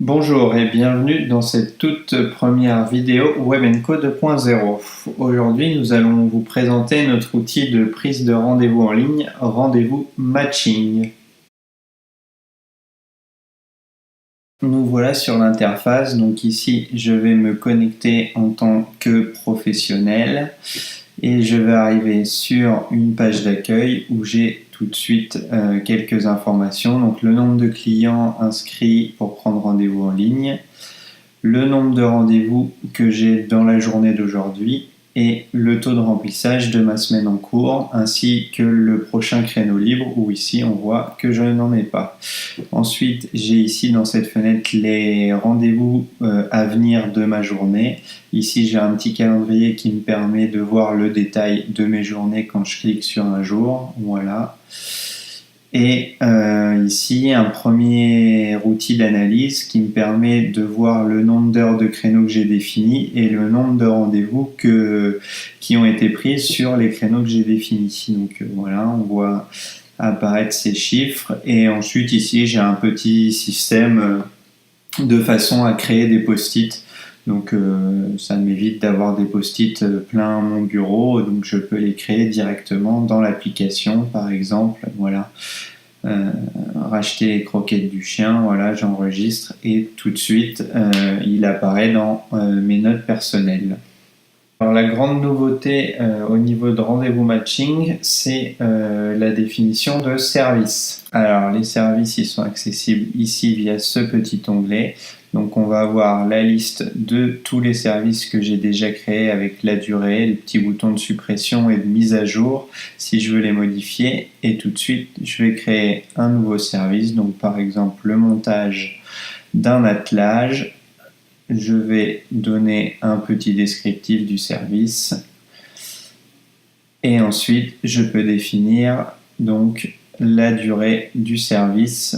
Bonjour et bienvenue dans cette toute première vidéo Web & Co 2.0. Aujourd'hui, nous allons vous présenter notre outil de prise de rendez-vous en ligne, Rendez-vous Matching. Nous voilà sur l'interface, donc ici je vais me connecter en tant que professionnel et je vais arriver sur une page d'accueil où j'ai tout de suite quelques informations, donc le nombre de clients inscrits pour prendre rendez-vous en ligne, le nombre de rendez-vous que j'ai dans la journée d'aujourd'hui et le taux de remplissage de ma semaine en cours, ainsi que le prochain créneau libre où ici on voit que je n'en ai pas. Ensuite, j'ai ici dans cette fenêtre les rendez-vous à venir de ma journée. Ici, j'ai un petit calendrier qui me permet de voir le détail de mes journées quand je clique sur un jour. Voilà. Et ici, un premier outil d'analyse qui me permet de voir le nombre d'heures de créneaux que j'ai définis et le nombre de rendez-vous qui ont été pris sur les créneaux que j'ai définis. Donc voilà, on voit apparaître ces chiffres. Et ensuite, ici, j'ai un petit système de façon à créer des post-it. Donc ça m'évite d'avoir des post-it plein mon bureau, donc je peux les créer directement dans l'application, par exemple. Voilà, racheter les croquettes du chien, voilà, j'enregistre et tout de suite il apparaît dans mes notes personnelles. Alors, la grande nouveauté au niveau de rendez-vous matching, c'est la définition de service. Alors les services, ils sont accessibles ici via ce petit onglet. Donc on va avoir la liste de tous les services que j'ai déjà créés avec la durée, les petits boutons de suppression et de mise à jour si je veux les modifier. Et tout de suite, je vais créer un nouveau service. Donc par exemple le montage d'un attelage. Je vais donner un petit descriptif du service et ensuite je peux définir donc la durée du service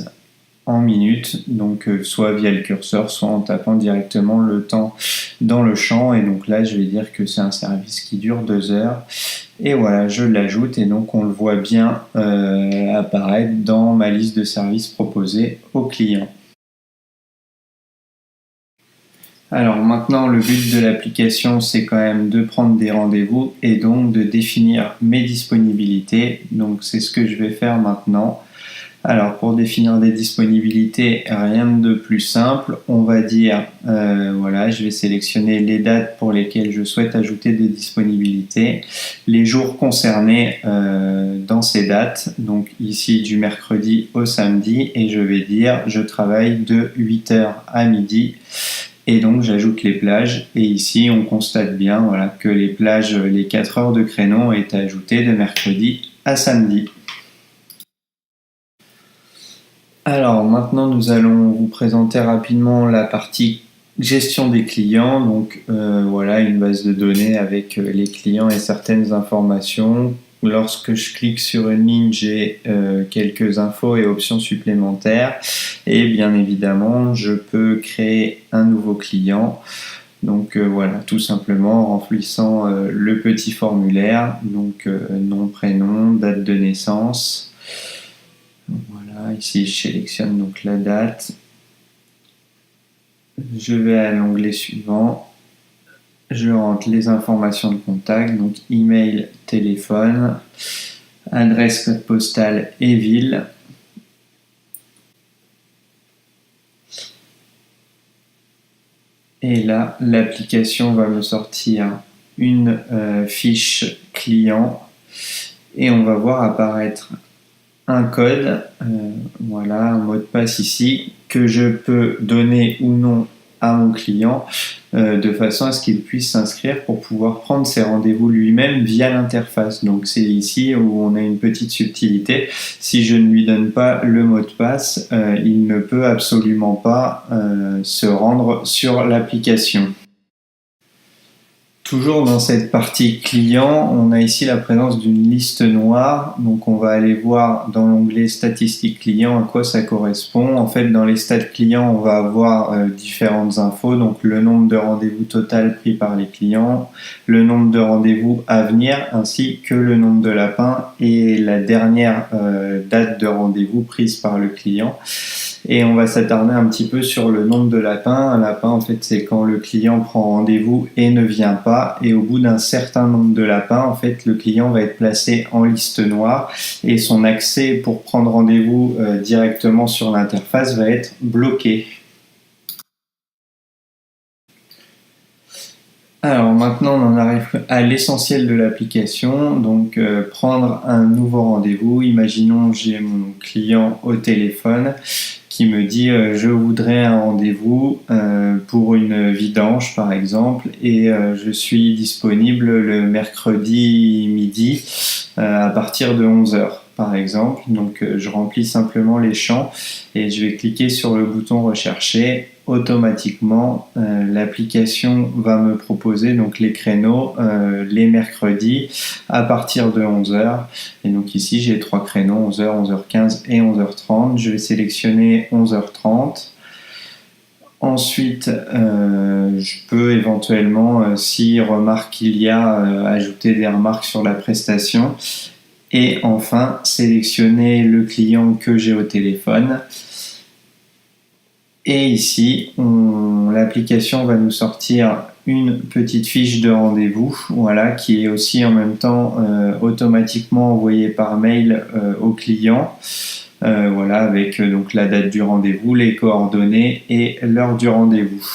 en minutes, donc soit via le curseur, soit en tapant directement le temps dans le champ. Et donc là je vais dire que c'est un service qui dure 2 heures et voilà, je l'ajoute et donc on le voit bien apparaître dans ma liste de services proposés aux clients. Alors maintenant, le but de l'application, c'est quand même de prendre des rendez-vous et donc de définir mes disponibilités. Donc c'est ce que je vais faire maintenant. Alors pour définir des disponibilités, rien de plus simple. On va dire, voilà, je vais sélectionner les dates pour lesquelles je souhaite ajouter des disponibilités, les jours concernés dans ces dates, donc ici du mercredi au samedi, et je vais dire je travaille de 8h à midi. Et donc j'ajoute les plages et ici on constate bien voilà, que les plages, les 4 heures de créneau ont été ajoutées de mercredi à samedi. Alors maintenant nous allons vous présenter rapidement la partie gestion des clients. Donc voilà, une base de données avec les clients et certaines informations. Lorsque je clique sur une ligne, j'ai quelques infos et options supplémentaires. Et bien évidemment, je peux créer un nouveau client. Donc voilà, tout simplement en remplissant le petit formulaire, donc nom, prénom, date de naissance. Voilà, ici je sélectionne donc la date. Je vais à l'onglet suivant. Je rentre les informations de contact, donc email, téléphone, adresse, code postal et ville. Et là, l'application va me sortir une fiche client et on va voir apparaître un code, voilà, un mot de passe ici, que je peux donner ou non à mon client de façon à ce qu'il puisse s'inscrire pour pouvoir prendre ses rendez-vous lui-même via l'interface. Donc c'est ici où on a une petite subtilité. Si je ne lui donne pas le mot de passe, il ne peut absolument pas se rendre sur l'application. Toujours dans cette partie client, on a ici la présence d'une liste noire. Donc on va aller voir dans l'onglet statistiques clients à quoi ça correspond. En fait, dans les stats clients, on va avoir différentes infos. Donc le nombre de rendez-vous total pris par les clients, le nombre de rendez-vous à venir, ainsi que le nombre de lapins et la dernière date de rendez-vous prise par le client. Et on va s'attarder un petit peu sur le nombre de lapins. Un lapin, en fait, c'est quand le client prend rendez-vous et ne vient pas. Et au bout d'un certain nombre de lapins, en fait, le client va être placé en liste noire et son accès pour prendre rendez-vous directement sur l'interface va être bloqué. Alors maintenant, on en arrive à l'essentiel de l'application, donc prendre un nouveau rendez-vous. Imaginons j'ai mon client au téléphone qui me dit je voudrais un rendez-vous pour une vidange par exemple et je suis disponible le mercredi midi à partir de 11 heures par exemple. Donc je remplis simplement les champs et je vais cliquer sur le bouton rechercher. Automatiquement, l'application va me proposer donc les créneaux les mercredis à partir de 11h. Et donc ici, j'ai 3 créneaux, 11h, 11h15 et 11h30. Je vais sélectionner 11h30. Ensuite, je peux éventuellement, si remarque qu'il y a, ajouter des remarques sur la prestation. Et enfin, sélectionner le client que j'ai au téléphone. Et ici, l'application va nous sortir une petite fiche de rendez-vous, voilà, qui est aussi en même temps automatiquement envoyée par mail au client, voilà, avec donc la date du rendez-vous, les coordonnées et l'heure du rendez-vous.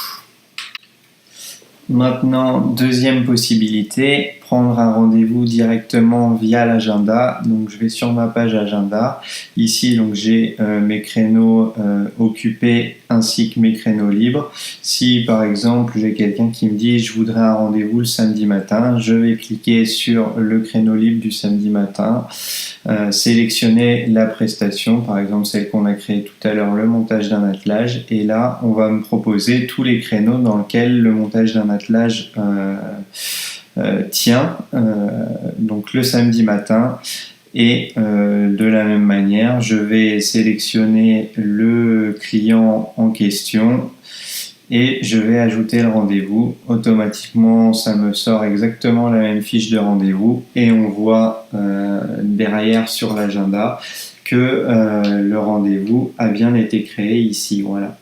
Maintenant, deuxième possibilité, prendre un rendez-vous directement via l'agenda. Donc je vais sur ma page agenda. Ici, donc j'ai mes créneaux occupés ainsi que mes créneaux libres. Si par exemple j'ai quelqu'un qui me dit je voudrais un rendez-vous le samedi matin, je vais cliquer sur le créneau libre du samedi matin, sélectionner la prestation, par exemple celle qu'on a créée tout à l'heure, le montage d'un attelage, et là on va me proposer tous les créneaux dans lesquels le montage d'un attelage tient, donc le samedi matin. Et de la même manière, je vais sélectionner le client en question et je vais ajouter le rendez-vous. Automatiquement, ça me sort exactement la même fiche de rendez-vous et on voit derrière sur l'agenda que le rendez-vous a bien été créé ici. Voilà.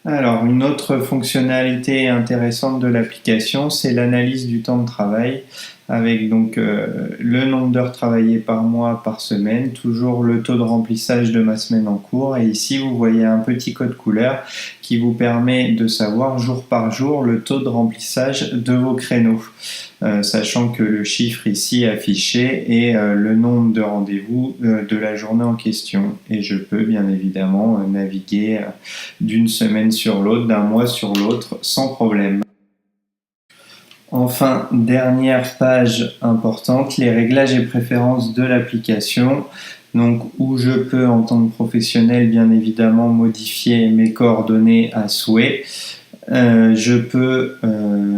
Alors, une autre fonctionnalité intéressante de l'application, c'est l'analyse du temps de travail avec donc le nombre d'heures travaillées par mois, par semaine, toujours le taux de remplissage de ma semaine en cours. Et ici, vous voyez un petit code couleur qui vous permet de savoir jour par jour le taux de remplissage de vos créneaux. Sachant que le chiffre ici affiché est le nombre de rendez-vous de la journée en question. Et je peux bien évidemment naviguer d'une semaine sur l'autre, d'un mois sur l'autre, sans problème. Enfin, dernière page importante, les réglages et préférences de l'application. Donc, où je peux, en tant que professionnel, bien évidemment, modifier mes coordonnées à souhait. Je peux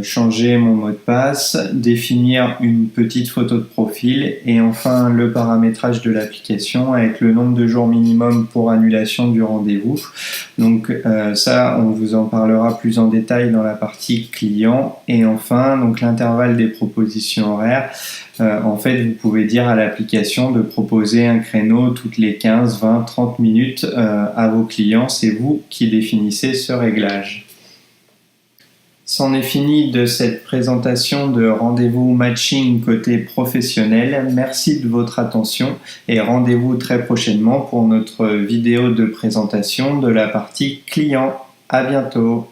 changer mon mot de passe, définir une petite photo de profil et enfin le paramétrage de l'application avec le nombre de jours minimum pour annulation du rendez-vous. Donc ça, on vous en parlera plus en détail dans la partie client. Et enfin, donc l'intervalle des propositions horaires. En fait, vous pouvez dire à l'application de proposer un créneau toutes les 15, 20, 30 minutes à vos clients. C'est vous qui définissez ce réglage. C'en est fini de cette présentation de rendez-vous matching côté professionnel. Merci de votre attention et rendez-vous très prochainement pour notre vidéo de présentation de la partie client. À bientôt.